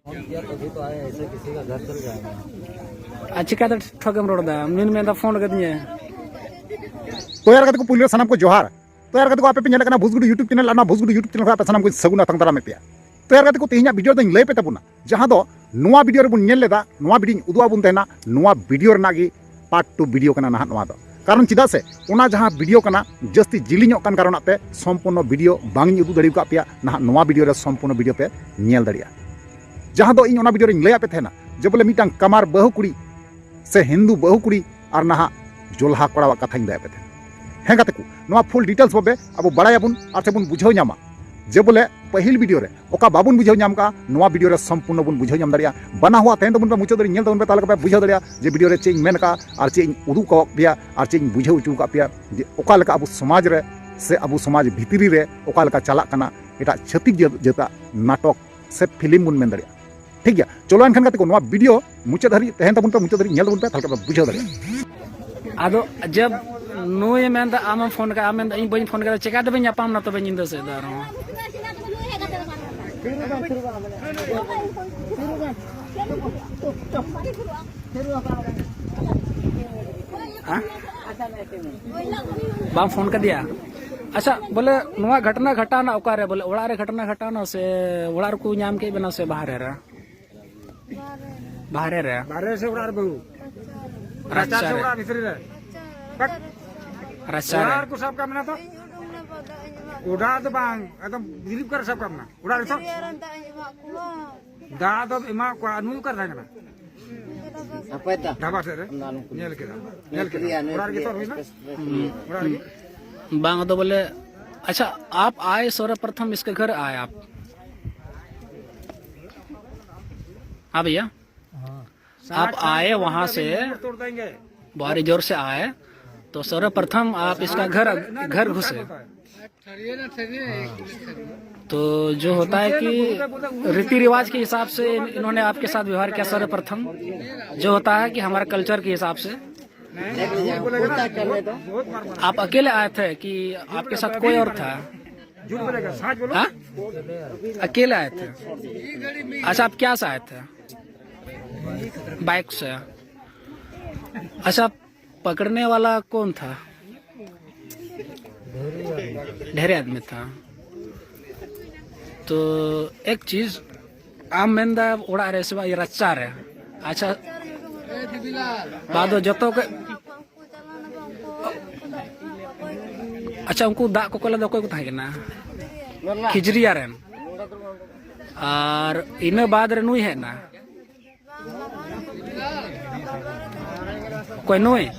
तभी तो आए, ऐसे किसी का घर चल जाएगा। चिकाते ठगम रोड़ा मीन में फोन कर दिए तो यार को पुलिस सामान को जोहार तो यार को आपे पे भूसगुड़ी यूट्यूब चैनल और भूसगुड़ी यूट्यूब चैनल पे सामान को सगुना तंग दाराम पे तो यार को तेज वीडियो दो लय पे तबना जहां दो नोआ वीडियो रे बुन नेल लेदा नोआ वीडियो उदुआ बुन तेना नोआ वीडियो रना गी पार्ट 2 वीडियो कना ना नोआ दो कारण चिदा से ओना जहां वीडियो कना जस्ती जिलिño कान कारण ते संपूर्ण वीडियो बांग उदु दड़ी का पिया ना नोआ वीडियो रे संपूर्ण वीडियो पे नेल दड़िया जहां दो इन ओना वीडियो रे लय पे थेना जे बोले मिटांग कमार बहु कुड़ी से हिंदू बहु कुड़ी और ना जोल्हा कोड़ा कथा लय पे थे हें गाते को नोआ फुल डिटेल्स बबे अब बड़ायाबुन और से बुन बुझाव नामा जे बोले पहिल वीडियो रे ओका बाबुन बुझाव नाम का नोआ वीडियो रे संपूर्ण बुन बुझाव नाम दरिया बना हुआ तेन बुन पे मुचो दरी नेल तबन पे तालका पे बुझाव दरिया जे वीडियो रे चेंज मेन का और चेंज उदु को पिया और चेंज बुझाव चु का पिया जे ओका लका अब समाज रे से अब समाज भितरी रे ओका लका चला कना एटा छतिक जेता नाटक से फिल्म बुन मेन दरिया ठीक गया चलो एनखान गाते को नोआ वीडियो मुचो धरी तेन तबन पे मुचो धरी नेल तबन पे तालका पे बुझाव दरिया आदो जब नुए में आम फोन का आम बी फोन कर चिका तब नापाम ना तब निंदा से बाम फोन कर दिया अच्छा बोले नुआ घटना घटाना ओकारे बोले ओड़ा रे घटना घटाना से ओड़ा रे को नाम के बना से बाहर रे बाहर से ओड़ा रे बहु राचा से ओड़ा भीतर रे रचा रे को सब काम ना तो उड़ा तो बांग एकदम दिलीप कर सब काम ना उड़ा रे तो दा तो एमा को अनु कर थाना अपैता ढाबा से रे नेल के उड़ा के तो होइना उड़ा के बांग तो बोले अच्छा आप आए सर्वप्रथम इसके घर आए आप हाँ भैया आप आए वहां से बहुत जोर से आए तो सर्वप्रथम आप इसका घर घुसे तो जो होता है कि रीति रिवाज के हिसाब से इन्होंने आपके साथ व्यवहार किया सर्वप्रथम जो होता है कि हमारे कल्चर के हिसाब से आप अकेले आए थे कि आपके साथ कोई और था हा? अकेले आए थे अच्छा आप क्या से आए थे बाइक से अच्छा पकड़ने वाला कौन था ढेरे आदमी था तो एक चीज आम मेंदा ओड़ा रे से ये रच्चा रे अच्छा बादो जतो के अच्छा उनको दा को कोला दको को थाके ना खिजरिया रेन और इन बाद रे नुई है ना कोई नुई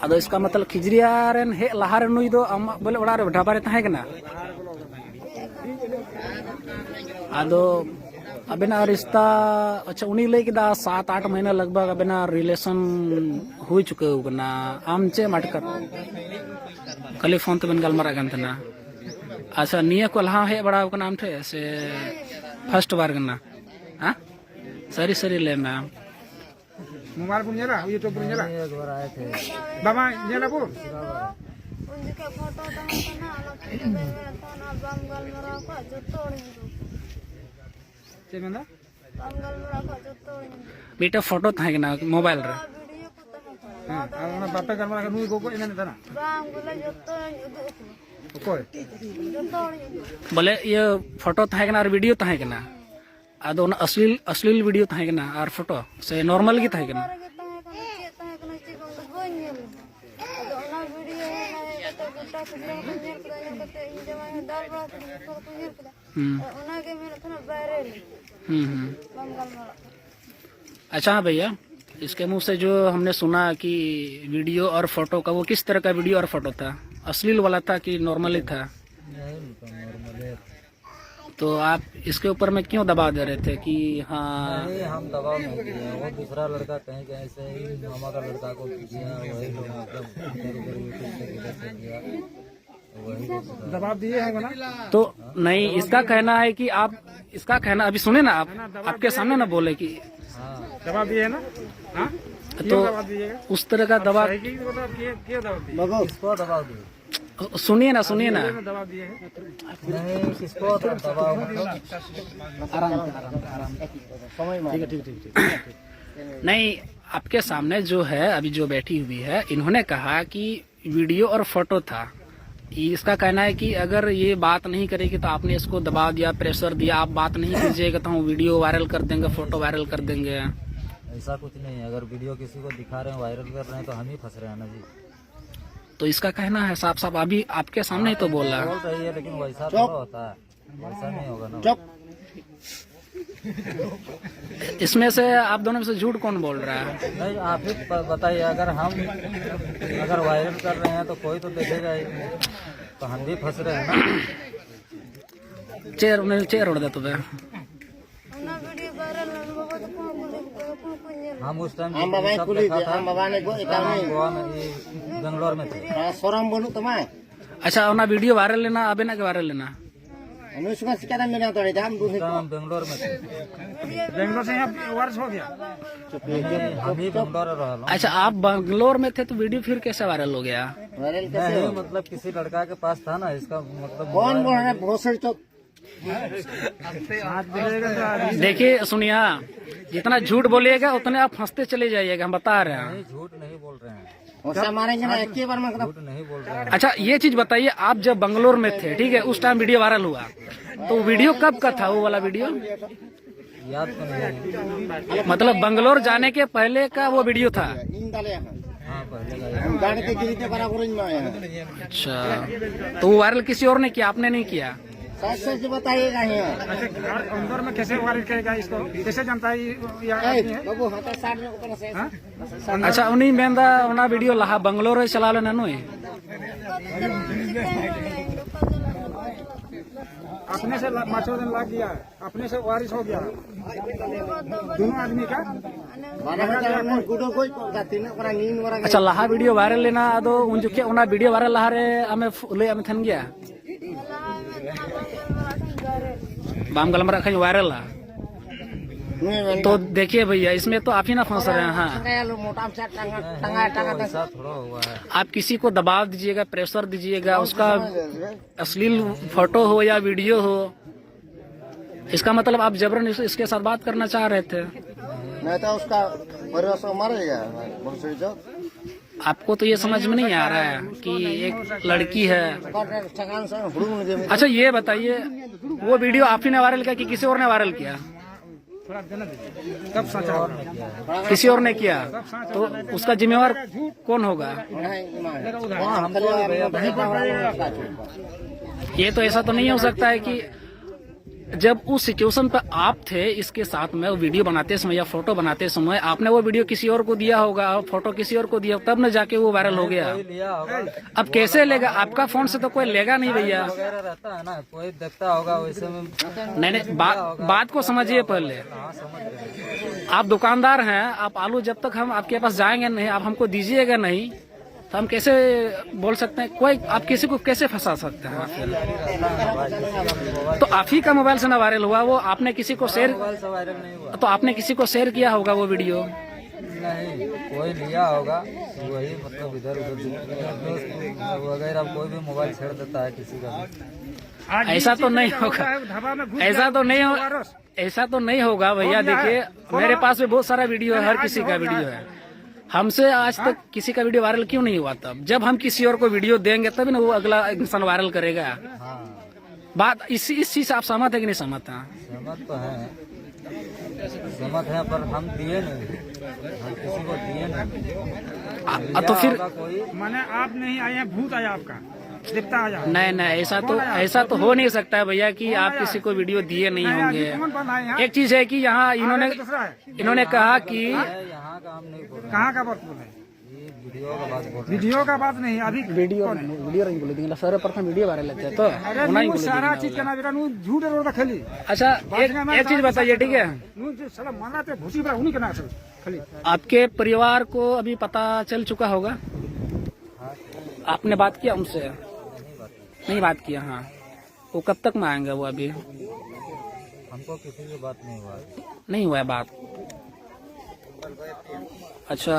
अदो इसका मतलब खिजरिया रेन हे लहार नुई दो आम बोले ओड़ा रे ढाबा रे ताहे कना अदो अबेना रिश्ता अच्छा उनी लई किदा 7-8 महीना लगभग अबेना रिलेशन हुई चुके कना आम चे मटकर खाली फोन तबन गलमारा गन तना अच्छा निया को लहा हे बड़ा कना आम थे से फर्स्ट बार कना हां सरी ले मैम मोबाइल पर नेला यूट्यूब पर नेला एक बार आए थे बाबा नेला को उनके फोटो तंगना तना बंगाल मरा का जतोड़ी चेमेंदा बंगाल मरा का जतोड़ी बेटा फोटो थाके ना मोबाइल रे वीडियो को तक हां और ना बापे गलमारा का नुई को इने तना बांगुला जतोड़ी उदु कोई जतोड़ी बोले ये फोटो थाके ना और वीडियो थाके ना आदो ना अश्लील वीडियो थाके ना और फोटो से नॉर्मल की थाके ना अच्छा भैया इसके मुंह से जो हमने सुना कि वीडियो और फोटो का वो किस तरह का वीडियो और फोटो था अश्लील वाला था कि नॉर्मली था तो आप इसके ऊपर में क्यों दबाव दे रहे थे कि हाँ नहीं हम दबाव नहीं दिए वो दूसरा लड़का कहीं कहीं से ही मामा का लड़का को दिया वही लोग मतलब दबाव दिए हैं ना तो नहीं इसका कहना है कि आप इसका कहना अभी सुने ना आप आपके सामने ना बोले कि दबाव दिए है ना हाँ तो उस तरह का दबाव इसको दबाव दिए सुनिए ना सुनिए ना। नहीं किसको दबाव मतलब आराम ठीक है ठीक है। नहीं, आपके सामने जो है अभी जो बैठी हुई है, इन्होंने कहा कि वीडियो और फोटो था। इसका कहना है कि अगर ये बात नहीं करेगी तो आपने इसको दबाव दिया, प्रेशर दिया, आप बात नहीं कीजिएगा तो हम वीडियो वायरल कर देंगे, फोटो वायरल कर देंगे। ऐसा कुछ नहीं है। अगर वीडियो किसी को दिखा रहे हैं, वायरल कर रहे हैं, तो हम ही फंस रहे हैं ना जी। तो इसका कहना है साफ साफ, अभी आपके सामने ही तो बोल रहा है। बोल रही है, लेकिन वैसा थोड़ा होता है, वैसा नहीं होगा ना। इसमें से आप दोनों में से झूठ कौन बोल रहा है? नहीं, आप ही बताइए। अगर वायरल कर रहे हैं तो कोई तो देखेगा ही, तो हम भी फंस रहे हैं ना। चेयर उड़ दे तुम्हें। ना वीडियो वायरल ना बाबा तो कौन नहीं हम उस टाइम गोवा में, बेंगलोर में थे। अच्छा, ना वीडियो वायरल लेना, अबे ना के वायरल लेना। हम बेंगलोर में थे। बेंगलोर से यहाँ वर्ष हो गया। हम ही बेंगलोर रहा। अच्छा, आप बेंगलोर में थे तो वीडियो फिर कैसे वायरल हो गया? नहीं, मतलब किसी लड़का के पास था ना, इसका मतलब। कौन बोल रहा है? बहुत सारी तो देखिए सुनिया, जितना झूठ बोलिएगा उतने आप फंसते चले जाइएगा, हम बता रहे हैं। नहीं, झूठ नहीं बोल रहे हैं, होशा मारेंगे ना एक ही बार में। झूठ नहीं बोल रहे हैं। अच्छा, ये चीज बताइए, आप जब बंगलोर में थे, ठीक है, उस टाइम वीडियो वायरल हुआ, तो वीडियो कब का था वो वाला वीडियो? याद तो नहीं है। मतलब बंगलोर जाने के पहले का वो वीडियो था? हाँ, पहले का। गाड़ी के गिरते बराबर में। अच्छा, तो वो वायरल किसी और ने किया, आपने नहीं किया? सच सच बताइएगा यहाँ। अच्छा, अंदर में कैसे वायरल करेगा इसको? कैसे जानता है ये आदमी है? बाबू हाथ साइड में ऊपर से अच्छा, उन्हीं मेंदा उना वीडियो लहा बंगलोर चला लेना नु अपने से मचोदन लग गया, अपने से वारिस हो गया दोनों आदमी का। गुडो कोई जाती ना para नींद वरा। अच्छा, लहा वीडियो वायरल लेना अदो उन जुके उना वीडियो वायरल लहा रे हमें ले हमें थन गया बाम गलमरा खई वायरल ला। तो देखिए भैया, इसमें तो आप ही ना फंस रहे हैं। हाँ, मोटा सा टंगा टंगा ऐसा थोड़ा हुआ है। आप किसी को दबाव दीजिएगा, प्रेशर दीजिएगा, उसका अश्लील फोटो हो या वीडियो हो, इसका मतलब आप जबरन इसके साथ बात करना चाह रहे थे। नहीं तो उसका परिवार मारेगा। आपको तो ये समझ में नहीं आ रहा है कि एक लड़की है। अच्छा, ये बताइए, वो वीडियो आप ही ने वायरल किया कि किसी और ने वायरल किया? कब सचा? किसी और ने किया, तो उसका जिम्मेवार कौन होगा? ये तो ऐसा तो नहीं हो सकता है कि जब उस सिचुएशन पर आप थे इसके साथ में, वो वीडियो बनाते समय या फोटो बनाते समय आपने वो वीडियो किसी और को दिया होगा, फोटो किसी और को दिया, तब न जाके वो वायरल हो गया। लिया होगा अब कैसे लेगा? आपका फोन से तो कोई लेगा नहीं भैया। वगैरह रहता है ना, कोई देखता होगा वैसे में। नहीं, बात को समझिए पहले। हाँ, समझ रहे हैं। आप दुकानदार हैं, आप आलू जब तक हम आपके पास जाएंगे नहीं, आप हमको दीजिएगा नहीं, तो हम कैसे बोल सकते हैं? कोई आप किसी को कैसे फंसा सकते हैं? तो आप ही का मोबाइल से ना वायरल हुआ वो, आपने किसी को शेयर, मोबाइल से वायरल नहीं हुआ। तो आपने किसी को शेयर किया होगा वो वीडियो? नहीं, कोई लिया होगा वही, मतलब इधर उधर वगैरह कोई भी मोबाइल छेड़ देता है किसी का। ऐसा तो नहीं होगा, ऐसा तो नहीं हो, ऐसा तो नहीं होगा भैया। देखिए, मेरे पास भी बहुत सारा वीडियो है, हर किसी का वीडियो है। हमसे आज तक किसी का वीडियो वायरल क्यों नहीं हुआ? तब जब हम किसी और को वीडियो देंगे तभी ना वो अगला इंसान वायरल करेगा। हाँ, बात इस चीज से आप सहमत है कि नहीं सहमत हैं? सहमत तो है, सहमत है, पर हम दिए नहीं, हम किसी को दिए नहीं। तो फिर कोई माने आप नहीं आए हैं, भूत आया आपका, देवता आया। नहीं, ऐसा तो हो नहीं सकता है भैया कि आप किसी को वीडियो दिए नहीं होंगे। एक चीज है कि यहाँ इन्होंने कहा कि यहाँ का हम नहीं बोल रहे, कहाँ का बात बोल रहे हैं? ये वीडियो का बात बोल रहे वीडियो का बात नहीं, अभी वीडियो नहीं बोले देंगे सर, प्रथम वीडियो वायरल लेते हैं तो अरे सारा चीज का ना झूठ रोड खेली। अच्छा, एक चीज बताइए, ठीक है, साला माना तो भूसी बड़ा उन्हीं के ना खाली। आपके परिवार को अभी पता चल चुका होगा? आपने बात किया उनसे? नहीं बात किया। हाँ, वो कब तक में आएंगे वो? अभी हमको किसी से बात नहीं हुआ है बात। अच्छा,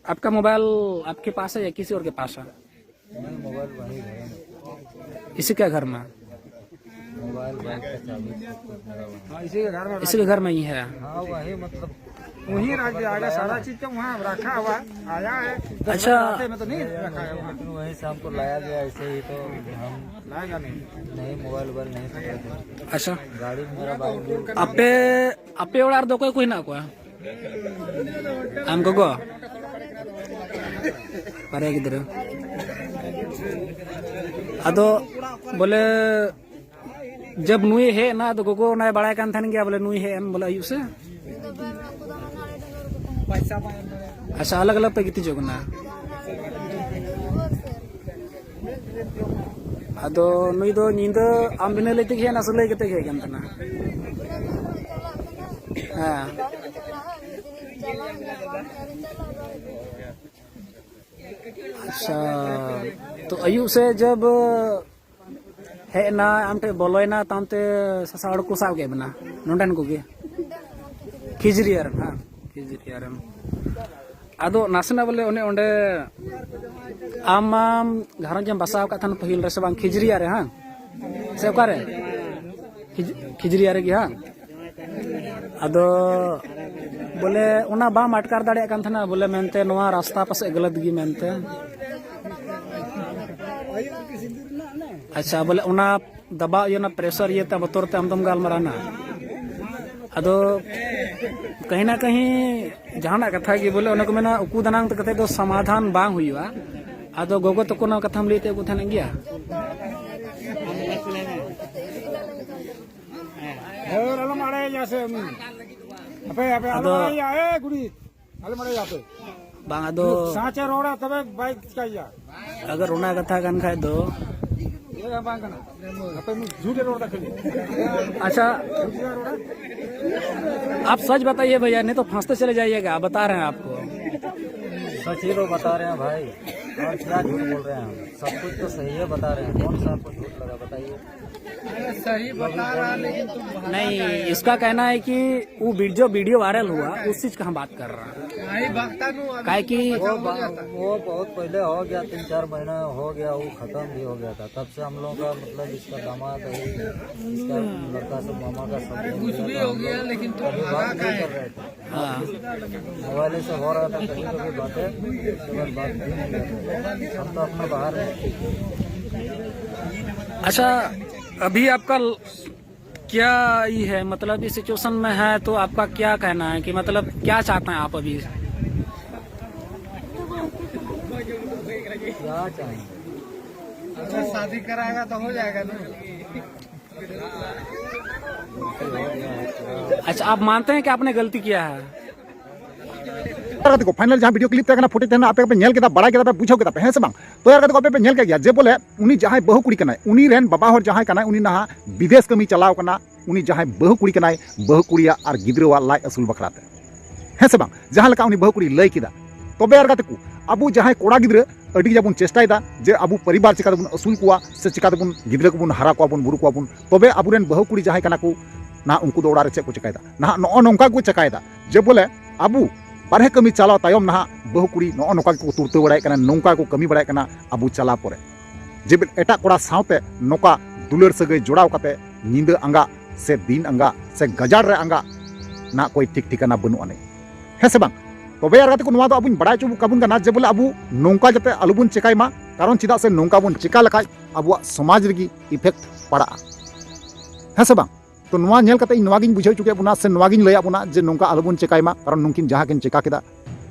आपका मोबाइल आपके पास है या किसी और के पास है? नहीं, मोबाइल वहीं घर में, इसी के घर में? मोबाइल बाइक का चाबी सब कुछ मेरा वहीं। हाँ, इसी के घर में इसी के घर में ही है? हाँ वही मतलब वहीं रख दिया आगे, सारा चीज तो वहाँ रखा हुआ आया है। अच्छा। रास्ते में तो नहीं रखा है वहाँ, लेकिन वहीं से हमको लाया गया ऐसे ही, तो हम लाएगा नहीं। नहीं मोबाइल वोबाइल नहीं पकड़े थे। अच्छा, गाड़ी में मेरा बाइक भी आपे ओड़ार दो कोई ना कोई आम गोगो पारे गिद्रा अदो बोले जब नुई है ना तो गोगो ना बड़ा कान थान गया बोले नुई है एम बोले आयु से। अच्छा, अलग अलग पे गिती जोगना अदो नुई दो नींद आम बिना लेते गया ना सुले केते गया कान थाना? हां, अच्छा, तो अयु से जब है ना आमटे बोलोय ना तामते ससाड़ को साव के बना नोंडन को के खिजरियार। हां, खिजरियार आदो नासना बोले ओने ओंडे आम घरन जम बसाव का थान पहिल रे से बांग खिजरियार। हां, से ओकारे खिजरियार गे। हां, आदो बोले उना बाम अटकार दाड़े कान थाना बोले मेनते नोआ रास्ता पासे गलत गी मेनते। अच्छा, बोले उना दबाव ये ना प्रेशर ये ता बतौर ते हमदम गाल मराना अदो कहीं ना कहीं जहाना कथा की बोले उनको मेना उकू दनांग कथे दो समाधान बांग हुआ अदो गोगो तो कोना कथा हम लेते को थाने गया। और अलम आड़े जैसे अबे अबे अलम आड़े आए गुड़ी अलम आड़े जाते बांग अदो साचे रोड़ा तबे बाइक चाहिए। अगर उना कथा कान खाए दो ये बांग करना अबे मु झूठे रोड़ा खेली। अच्छा, आप सच बताइए भैया, नहीं तो फंसते चले जाइएगा। बता रहे हैं आपको, सच ही तो बता रहे हैं भाई, और क्या झूठ बोल रहे हैं हम? सब कुछ तो सही है बता रहे हैं, कौन सा आपको झूठ लगा बताइए? सही बता रहा लेकिन तुम नहीं, इसका कहना है कि वो जो वीडियो वायरल हुआ उस चीज का हम बात कर रहे हैं। काहे कि वो बहुत पहले हो गया, 3-4 महीना हो गया, वो खत्म भी हो गया था। तब से हम लोगों का मतलब इसका दामाद है, इसका लड़का सब मामा का सब कुछ भी हो गया, लेकिन तो बात नहीं कर रहे थे। हाँ, मोबाइल से हो रहा था कभी कभी बातें, बात भी नहीं कर रहे। हम तो अपना बाहर है। अच्छा, अभी आपका क्या ये है, मतलब इस सिचुएशन में है तो आपका क्या कहना है कि मतलब क्या चाहते हैं आप अभी? क्या चाहेंगे? अच्छा शादी कराएगा तो हो जाएगा ना। अच्छा, आप मानते हैं कि आपने गलती किया है? देखो फाइनल जहां वीडियो क्लिप तक फुटेज आपे पे नेल केदा बड़ा केदा पे बुझाव केदा पे है से बांग तो यार को पे नेल के गया जे बोले उनी जहां बहु कुड़ी कनाय उनी रेन बाबा हर जहां कनाय उनी ना विदेश कमी चलाव कना उनी जहां बहु कुड़ी कनाय बहु कुड़िया और गिद्रवा लाई असूल बखराते है से बांग जहां लका उनी बहु कुड़ी लय किदा तबे यार को अबु जहां कोड़ा गिद्र अडी जबुन चेष्टायदा जे अबु परिवार चिका बन असूल कुआ से चिका बन गिद्र को बन हरा को बन बुरु को बन तबे अबुरेन बहु कुड़ी जहां कना को ना उनको दो ओड़ा चे को चकायदा ना नो नोंका को चकायदा जे बोले अबु बारहे कमी चलाव तायम ना बहु कुड़ी नो नोका को तुरते बड़ाय कना नोंका को कमी बड़ाय कना अबु चला परे जे एटा कोड़ा सावते नोका दुलर सगै जोड़ाव काते नींद अंगा से दिन अंगा से गजाड़ रे अंगा ना कोई ठीक ठिकाना बनु अने है से बांग तबे यार को नोवा दो अबुन बड़ाय चु काबुन कना जे बोले अबु नोंका जते अलुबुन चिकाय मा कारण चिदा से नोंका बुन चिका लका अबुआ समाज रगी इफेक्ट पड़ा है से बांग तो नोवा नेल कते नोवागिन बुझाव चुके बुना से नोवागिन लया बुना जे नोंका अलबुन चिकाय मा कारण नुकिन जहां किन चिका केदा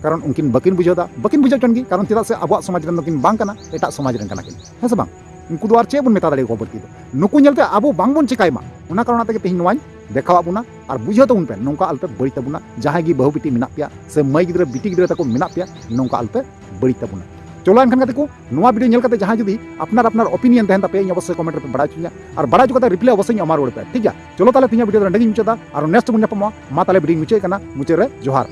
कारण उनकिन बकिन बुझावदा बकिन बुझाव चनगी कारण चिदा से अबुआ समाज रन नुकिन बांग कना एटा समाज रन कना किन है से बांग उनको दो आर चे बुन मेता दाड़े को बड़की दो नुकु नेलते अबु बांग बुन चिकाय मा उना कारण तके तेहिन नोवाइन देखावा बुना और बुझाव तो उन पे नोंका अलपे बड़ी तबुना जहां गी बहु बिटी मिना पिया से मई गिद्र बिटी गिद्र तको मिना पिया नोंका अलपे बड़ी तबुना चलो एनखान कते को नोवा वीडियो नेल कते जहां जुदी अपनार अपनार ओपिनियन तहन तापे अवश्य कमेंट रे बड़ा चुनिया और बड़ा चुकते रिप्लाई अवश्य अमार ओड़ पे ठीक है चलो ताले तिना वीडियो रंडगी मुचादा और नेक्स्ट बुन मा ताले वीडियो मुचे कना मुचे रे जोहार।